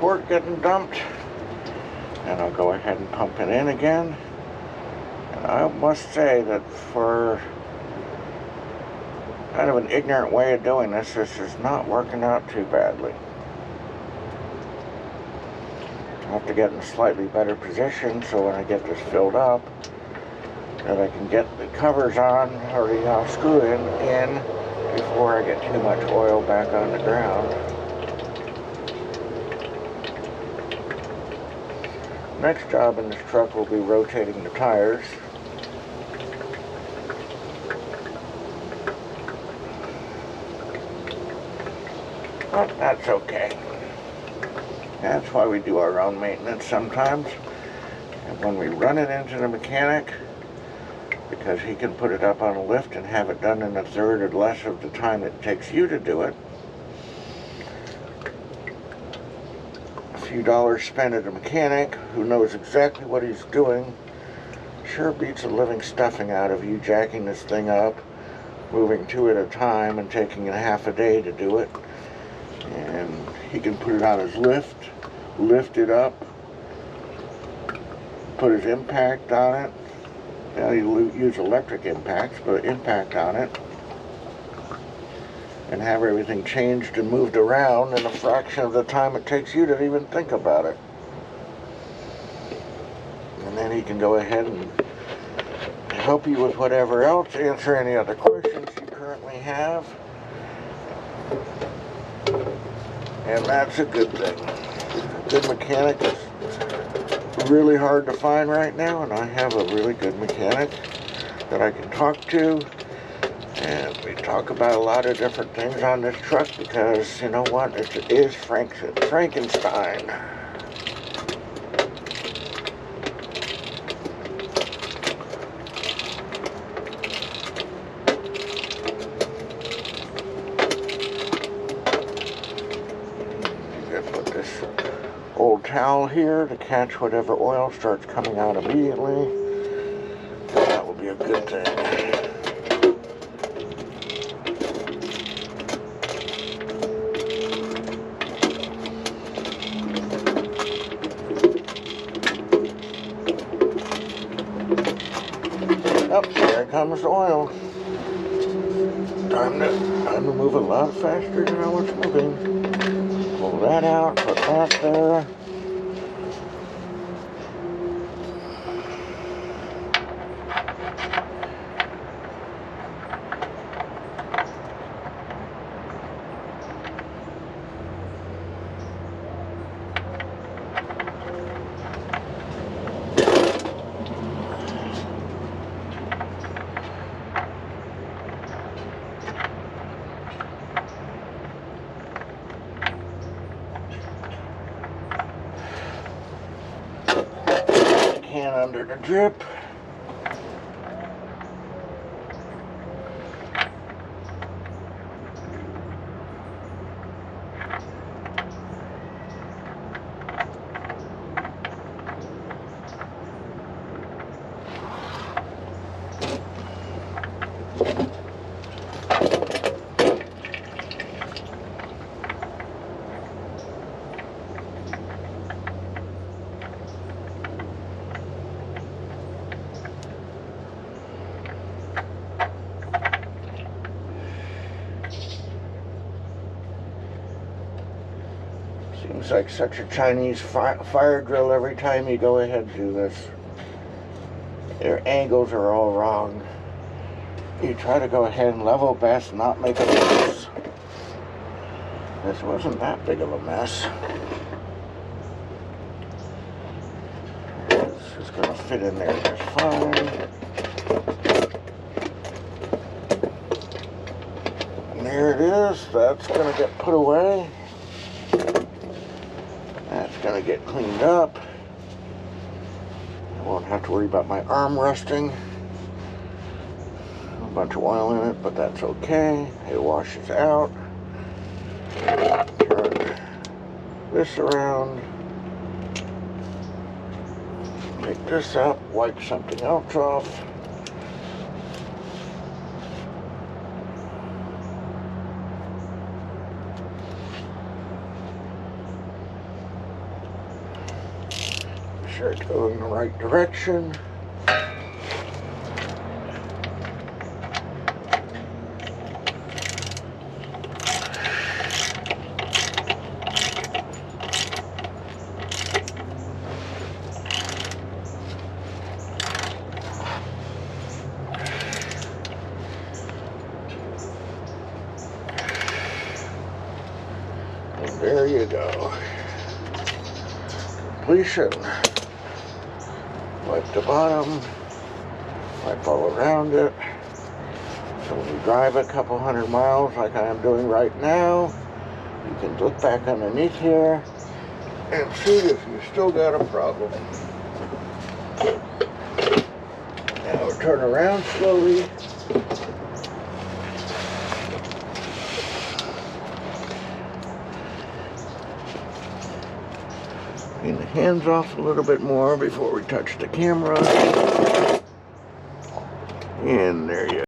Port getting dumped, and I'll go ahead and pump it in again. And I must say that for kind of an ignorant way of doing this is not working out too badly. I have to get in a slightly better position so when I get this filled up that I can get the covers on, or the screw in before I get too much oil back on the ground. Next job in this truck will be rotating the tires. But that's okay. That's why we do our own maintenance sometimes. And when we run it into the mechanic, because he can put it up on a lift and have it done in a third or less of the time it takes you to do it, a few dollars spent at a mechanic who knows exactly what he's doing sure beats the living stuffing out of you jacking this thing up, moving two at a time and taking a half a day to do it. And he can put it on his lift it up, put his impact on it. Now you use electric impacts, but impact on it, and have everything changed and moved around in a fraction of the time it takes you to even think about it. And then he can go ahead and help you with whatever else, answer any other questions you currently have. And that's a good thing. A good mechanic is really hard to find right now, and I have a really good mechanic that I can talk to, and we talk about a lot of different things on this truck because, you know what, it is Frankenstein. Old towel here to catch whatever oil starts coming out immediately. That will be a good thing. Oh, there comes the oil. Time to move a lot faster than I was moving. Pull that out, put that there. Can under the drip. Seems like such a Chinese fire drill every time you go ahead and do this. Their angles are all wrong. You try to go ahead and level best, not make a mess. This wasn't that big of a mess. This is going to fit in there just fine. And there it is. That's going to get put away. That's going to get cleaned up. I won't have to worry about my arm rusting. A bunch of oil in it, but that's okay. It washes out. Turn this around. Take this up, wipe something else off. sure it's going the right direction. And there you go. Completion. Wipe the bottom, wipe all around it. So when you drive a couple hundred miles like I am doing right now, you can look back underneath here and see if you still got a problem. Now we'll turn around slowly. Clean the hands off a little bit more before we touch the camera. And there you go.